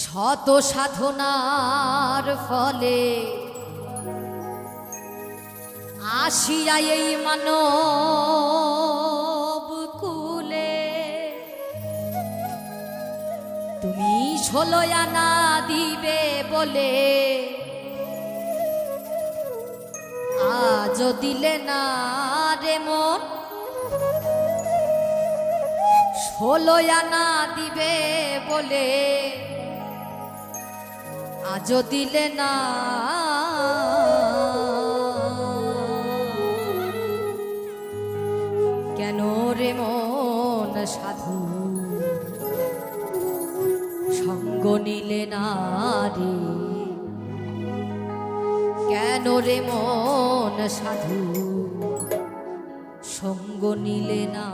শত সাধনার ফলে আসিয়া এই মানব কুলে তুমি 16 আনা দিবে বলে আজও দিলে না রে মন। 16 আনা দিবে বলে আজও দিলে না। কেন রে মন সাধু সঙ্গ নিলে না রে? কেন রে মন সাধু সঙ্গ নিলে না?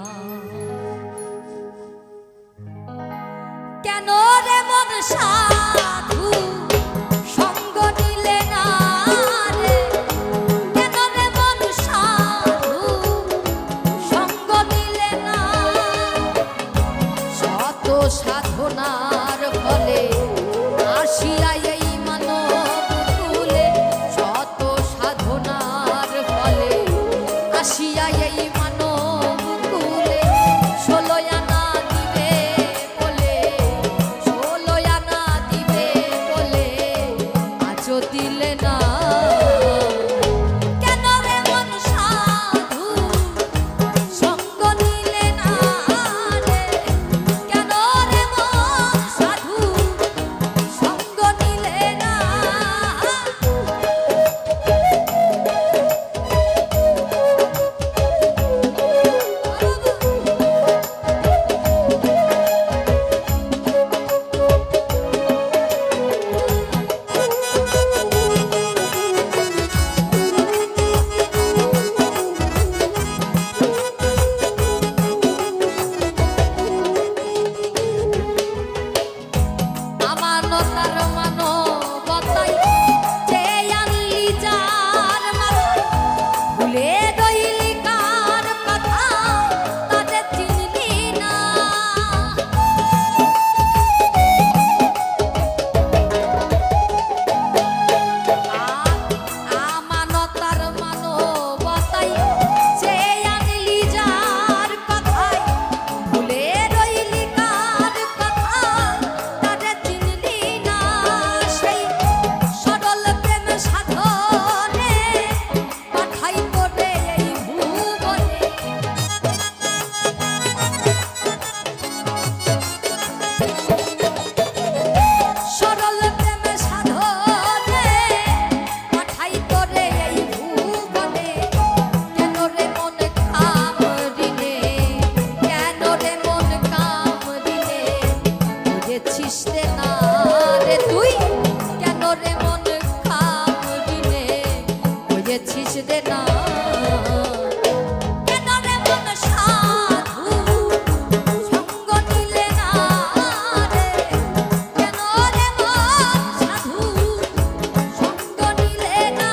কেন রে মন সাধু সঙ্গ নিলে না রে? কেন রে মন সাধু সঙ্গ নিলে না? শত সাধনার ফলে আসিয়া এই মানব কুলে, শত সাধনার ফলে আসিয়া এই মানব কুলে 16 আনা দিবে বলে, 16 আনা দিবে বলে আজও দিলে না। কেন রে মন সাধু সঙ্গ নিলে না রে? কেন রে মন সাধু সঙ্গ নিলে না? আমানতার মানবতায় যে আনলি যার মাথায়, ভুলে রইলি কার কথা তাদের চিনলি না। আমানতার মানবতায় যে আনলি যার কথায়, ভুলে রইলি কার কথা তাদের চিনলি না। সেই সরল প্রেম সাধনে পাঠাই তোরে এই ভুবনে, সরল প্রেম সাধনে পাঠাই তোরে এই ভুবনে। কেন রে মন কামড়িলে, কেন রে মন কামড়িলে বুঝেছিস রে না রে তুই? কেন রে মন কামড়িলে বুঝেছিস রে না? কেন রে মন সাধু সঙ্গ নিলে না রে? কেন রে মন সাধু সঙ্গ নিলে না?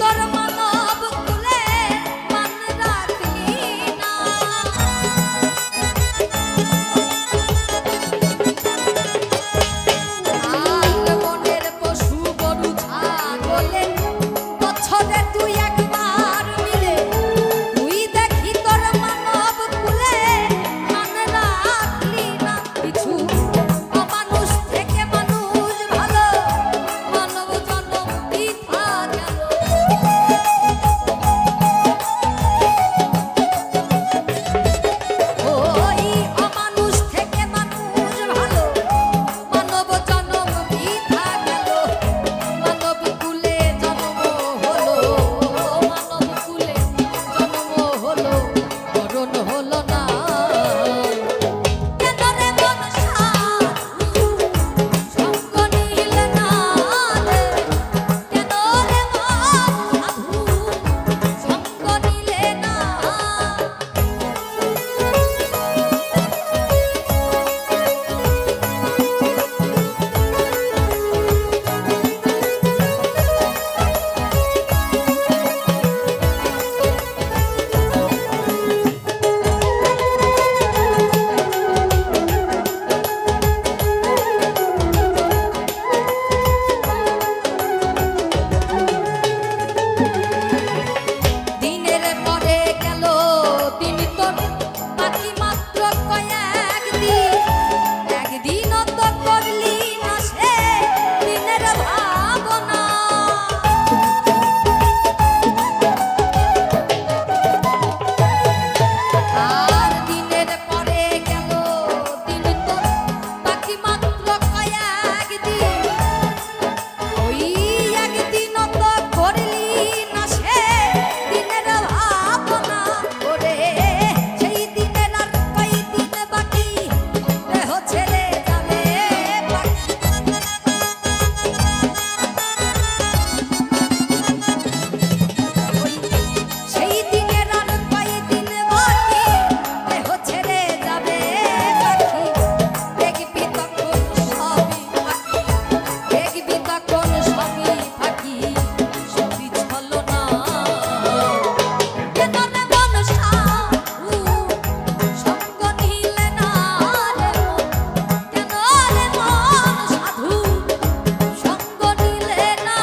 তোর মানব কুলে মান রাখলি না। আর মনের পশু গরু ছাগলে বছরে তুই একবার মিলে তুই দেখি তোর মানব কুলে মান রাখলি না। কিছু অমানুষ থেকে মানুষ ভালো মানব জন্ম বৃথা গেল। ওই অমানুষ থেকে মানুষ ভালো মানব জন্ম বৃথা গেল। মানব কুলে জন্ম হলো, মানব কুলে জন্ম হলো, মরণ হলো না। কেন রে মন সাধু সঙ্গ নিলে না রে? কেন রে মন সাধু সঙ্গ নিলে না? দিনের পরে গেল দিন তোর বাকি মাত্র কয়েকদিন। একদিনও তো করলি না সে দিনের ভাবনা। আর দিনের পরে গেল দিন তোর বাকি মাত্র কয়েকদিন। ওই একদিনও তো করলি না সে দিনের ভাবনা করে। সেই দিনের আর কয়দিন বাকি দেহ ছেড়ে যাবে পাখি। ওই সেই দিনের আর কয়দিন বাকি দেহ ছেড়ে যাবে পাখি। দেখবি তখন সবই ফাঁকি, দেখবি তখন সবই ফাঁকি, সবই ছলনা। কেন রে মন সাধু সঙ্গ নিলে না রে মন? কেন রে মন সাধু সঙ্গ নিলে না?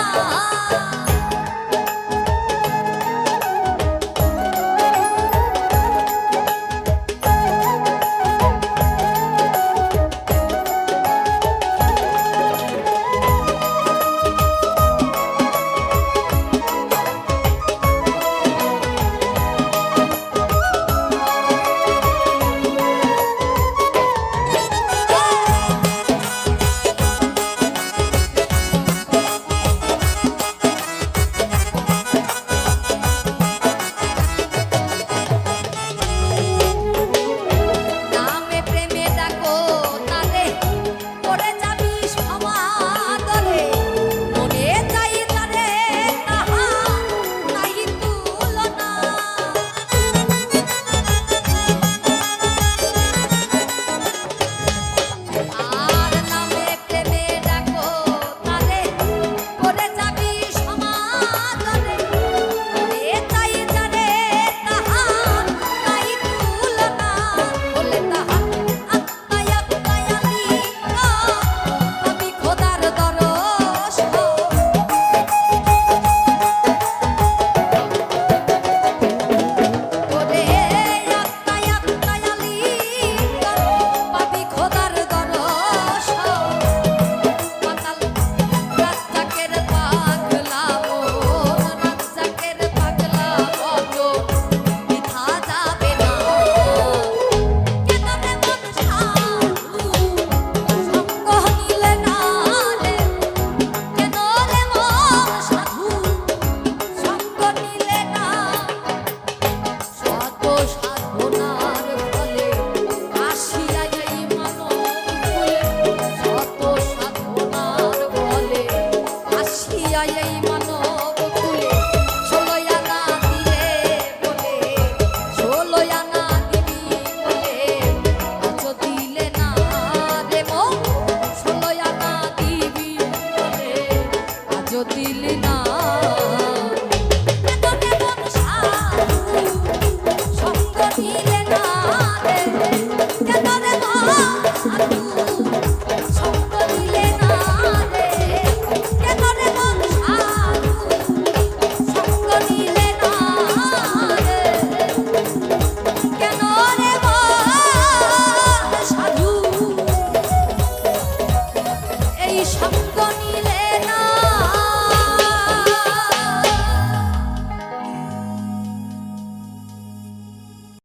নামে প্রেমে ডাকো তারে পড়ে যাবি সমাদরে। মনে চাই তারে তাহা নাই তুলনা। আর নামে প্রেমে ডাকো তারে পড়ে যাবি সমাদরে। মনে চাই তারে তাহা নাই তুলনা। বলে তাহা আত্মায় আত্মায় লিঙ্গ আমি খোদার দরস। ওরে আত্মায় আত্মায় লিঙ্গ পাবি খোদার দরস। মাতাল রাজ্জাকের পাগলা মন, রাজ্জাকের পাগলা মন বৃথা যাবে না। কেন রে মন সাধু সঙ্গ নিলে না রে? কেন রে মন সাধু সঙ্গ নিলে না? শত সাধনার ফলে আসিয়া এই মানব কুলে, শত সাধনার ফলে আসিয়া এই মানব কুলে। 16 আনা দিলে বলে, 16 আনা দিবি বলে আজ দিলে না রে মন। 16 আনা দিবি বলে আজ দিলি না। সঙ্গ নিলে